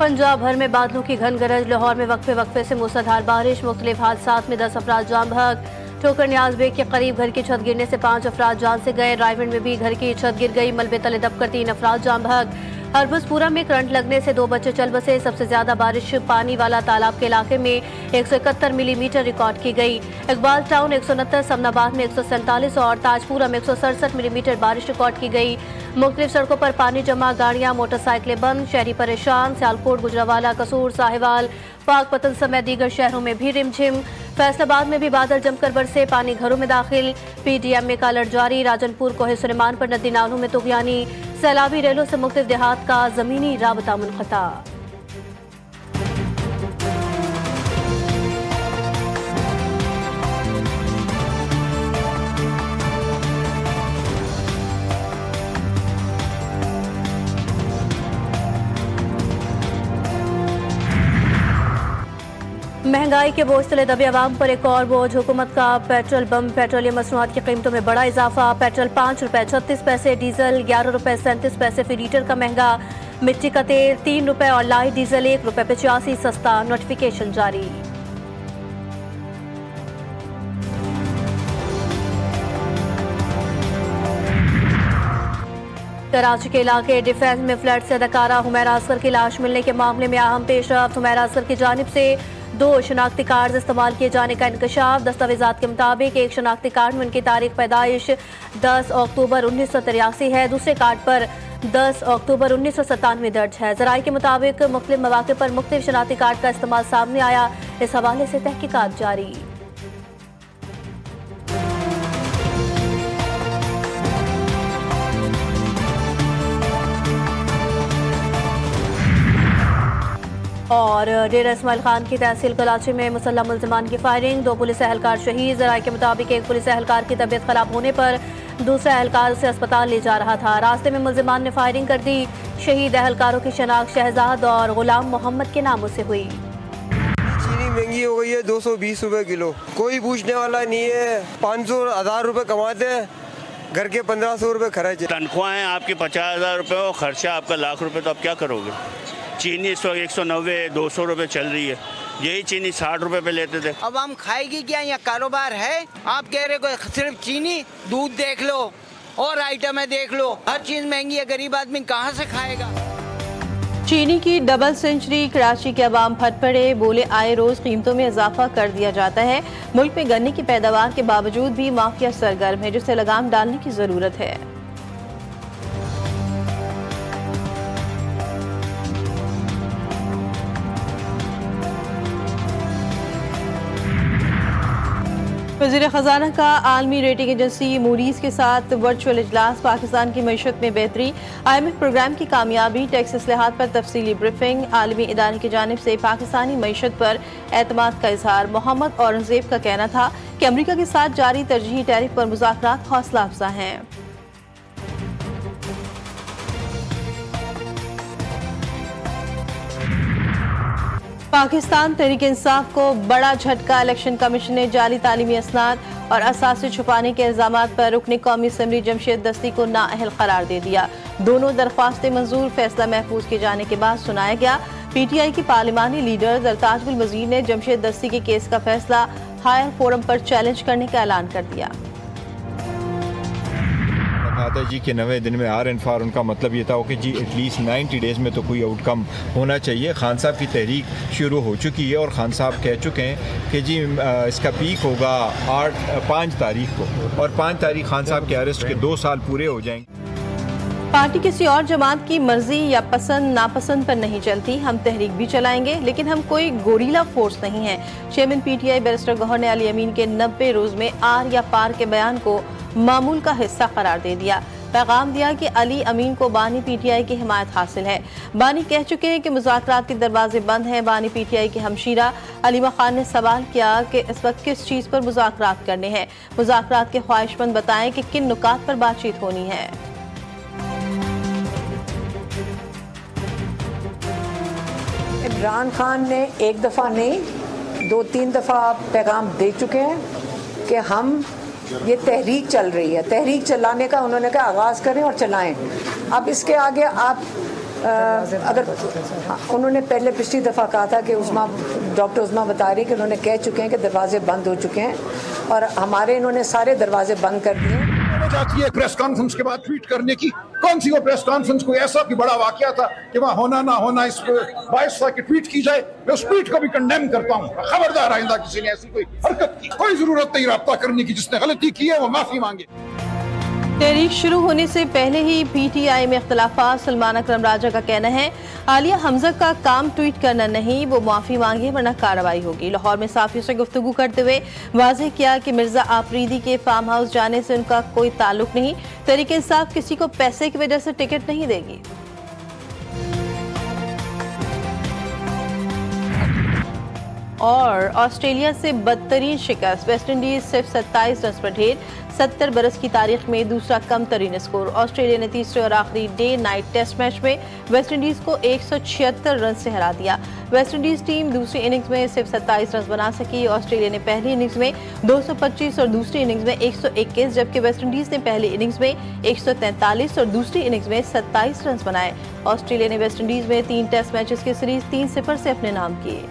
पंजाब भर में बादलों की घन गरज, लाहौर में वक्फे वक्फे से मूसलाधार बारिश, मुख्तलिफ हादसात में 10 अफराद जान बहक। ठोकर न्याज बेग के करीब घर की छत गिरने से 5 अफराद जान से गए। रायगढ़ में भी घर की छत गिर गई, मलबे तले दबकर 3 अफराद जान बहक। हरबसपुरा में करंट लगने से 2 बच्चे चल बसे। सबसे ज्यादा बारिश पानी वाला तालाब के इलाके में 171 मिलीमीटर रिकॉर्ड की गई। इकबाल टाउन 169, समनाबाद में 147 और ताजपुरा में 167 मिलीमीटर बारिश रिकॉर्ड की गई। मुख्तलिफ सड़कों पर पानी जमा, गाड़ियां मोटरसाइकिलें बंद, शहरी परेशान। सियालकोट, गुजरावाला, कसूर, साहिवाल, पाकपतन समेत दीगर शहरों में भी रिमझिम। फैसलाबाद में भी बादल जमकर बरसे, पानी घरों में दाखिल। पीडीएम में अलर्ट जारी, राजनपुर, कोहे सुलेमान पर नदी नालों में तुगयानी। सैलाबी रेलों से मुख्तलिफ देहात का जमीनी राबता मुनक़ता। महंगाई के बोझ तले दबे अवाम पर एक और बोझ, हुकूमत का पेट्रोल बम। पेट्रोलियम मसनूआत की कीमतों में बड़ा इजाफा। पेट्रोल 5 रुपए 36 पैसे, डीजल 11 रुपए 37 पैसे फी लीटर का महंगा। मिट्टी का तेल 3 रुपए और लाइट डीजल 1 रुपए 85 सस्ता। नोटिफिकेशन जारी। कराची के इलाके डिफेंस में फ्लड से अदाकारा हुमैरा असगर की लाश मिलने के मामले में अहम पेशरफ्त। हुमैरा असगर की जानिब से 2 शनाख्ती कार्ड इस्तेमाल किए जाने का इंकशाफ। दस्तावेजात के मुताबिक एक शनाख्ती कार्ड में उनकी तारीख पैदाइश 10 अक्टूबर 1983 है, दूसरे कार्ड पर 10 अक्टूबर 1997 दर्ज है। ज़राए के मुताबिक मुख्तलिफ मौके पर मुख्तलिफ शनाख्ती कार्ड का इस्तेमाल सामने आया। इस हवाले से तहकीकात जारी। और डेरा इस्माइल खान की तहसील कराची में मुसल्लह मुल्ज़िमान की फायरिंग, 2 पुलिस एहलकार शहीद। ज़राए के मुताबिक एक पुलिस एहलकार की तबीयत खराब होने पर दूसरा एहलकार उसे अस्पताल ले जा रहा था। रास्ते में मुल्ज़िमान ने फायरिंग कर दी। शहीद एहलकारों की शनाख्त शहजाद और गुलाम मोहम्मद के नामों से हुई। चीनी महंगी हो गई है, 220 रुपए किलो। कोई पूछने वाला नहीं है। 500-1000 रुपए कमाते हैं, घर के 1500 रुपए खर्च। तनख्वाहें आपकी 50,000 रुपए और खर्चा आपका लाख रुपए, तो आप क्या करोगे। चीनी इस वक्त 190-200 रुपए चल रही है, यही चीनी 60 रुपए पे लेते थे। अब हम खाएगी क्या, यहाँ कारोबार है। आप कह रहे हो सिर्फ चीनी, दूध देख लो और आइटमें देख लो, हर चीज महंगी है। गरीब आदमी कहाँ से खाएगा। चीनी की डबल सेंचुरी, कराची के अवाम फट पड़े, बोले आए रोज कीमतों में इजाफा कर दिया जाता है। मुल्क में गन्ने की पैदावार के बावजूद भी माफिया सरगर्म है, जिसे लगाम डालने की जरूरत है। वज़ीर ख़जाना का आलमी रेटिंग एजेंसी मूडीज़ के साथ वर्चुअल इजलास। पाकिस्तान की मईशत में बेहतरी, IMF प्रोग्राम की कामयाबी, टैक्स इस्लाहात पर तफसीली ब्रीफिंग। आलमी इदारे की जानिब से पाकिस्तानी मईशत पर एतमाद का इजहार। मोहम्मद औरंगजेब का कहना था कि अमरीका के साथ जारी तरजीही टैरिफ पर मुज़ाकरात हौसला अफजा हैं। पाकिस्तान तहरीक इंसाफ को बड़ा झटका, इलेक्शन कमीशन ने जाली तालीमी असनाद और असासे छुपाने के इल्जामात पर रुकने कौमी असम्बली जमशेद दस्ती को नाअहल करार दे दिया। दोनों दरख्वास्तें मंजूर। फैसला महफूज किए जाने के बाद सुनाया गया। PTI की पार्लिमानी लीडर दरताजुल वजीर ने जमशेद दस्ती के केस का फैसला हायर फोरम पर चैलेंज करने का ऐलान कर दिया। आता जी के 90 दिन में आर एंड फार, उनका मतलब ये था कि जी एटलीस्ट 90 डेज़ में तो कोई आउटकम होना चाहिए। खान साहब की तहरीक शुरू हो चुकी है और खान साहब कह चुके हैं कि जी इसका पीक होगा 5 तारीख को, और 5 तारीख खान साहब के अरेस्ट के 2 साल पूरे हो जाएंगे। पार्टी किसी और जमात की मर्जी या पसंद नापसंद पर नहीं चलती। हम तहरीक भी चलाएंगे, लेकिन हम कोई गोरीला फोर्स नहीं है। चेयरमैन PTI बैरिस्टर गौहर ने अली अमीन के 90 रोज में आर या पार के बयान को मामूल का हिस्सा करार दे दिया। पैगाम दिया कि अली अमीन को बानी PTI की हिमायत हासिल है। बानी कह चुके हैं कि मुज़ाकरात के दरवाजे बंद हैं। बानी PTI के हमशीरा अलीमा खान ने सवाल किया कि इस वक्त किस चीज़ पर मुज़ाकरात करने हैं। मुज़ाकरात के ख्वाहिशमंद बताएं कि किन नुकात पर बातचीत होनी है। इमरान खान ने एक दफ़ा नहीं 2-3 दफ़ा पैगाम दे चुके हैं कि हम ये तहरीक चल रही है, तहरीक चलाने का उन्होंने कहा आगाज़ करें और चलाएं। अब इसके आगे आप अगर हाँ, उन्होंने पहले पिछली दफ़ा कहा था कि डॉक्टर उस्मा बता रही कि उन्होंने कह चुके हैं कि दरवाजे बंद हो चुके हैं और हमारे इन्होंने सारे दरवाजे बंद कर दिए। जाती है प्रेस कॉन्फ्रेंस के बाद ट्वीट करने की, कौन सी वो प्रेस कॉन्फ्रेंस कोई ऐसा कि बड़ा वाकया था कि वहाँ होना ना होना इस बायस था कि ट्वीट की जाए। मैं उस ट्वीट को भी कंडेम करता हूँ। खबरदार आइंदा किसी ने ऐसी कोई हरकत की, कोई जरूरत नहीं राब्ता करने की। जिसने गलती की है वो माफी मांगे। तहरीक शुरू होने से पहले ही पीटीआई में इख्तलाफात। सलमान अकरम राजा का कहना है आलिया हमजा का काम ट्वीट करना नहीं, वो माफी मांगे वरना कार्रवाई होगी। लाहौर में साफियों से गुफ्तगू करते हुए वाज़ेह किया कि मिर्जा आफरीदी के फार्म हाउस जाने से उनका कोई ताल्लुक नहीं। तहरीक इंसाफ किसी को पैसे की वजह से टिकट नहीं देगी। और ऑस्ट्रेलिया से बदतरीन शिकस्त, वेस्टइंडीज सिर्फ 27 रन पर ढेर। 70 बरस की तारीख में दूसरा कम तरीन स्कोर। ऑस्ट्रेलिया ने तीसरे और आखिरी डे नाइट टेस्ट मैच में वेस्टइंडीज को 176 रन से हरा दिया। वेस्टइंडीज टीम दूसरी इनिंग्स में सिर्फ 27 रन बना सकी। ऑस्ट्रेलिया ने पहली इनिंग्स में 225 और दूसरी इनिंग्स में 121, जबकि वेस्टइंडीज ने पहली इनिंग्स में 143 और दूसरी इनिंग्स में 27 रन बनाए। ऑस्ट्रेलिया ने वेस्टइंडीज में 3 टेस्ट मैचेस की सीरीज 3-0 से अपने नाम किए।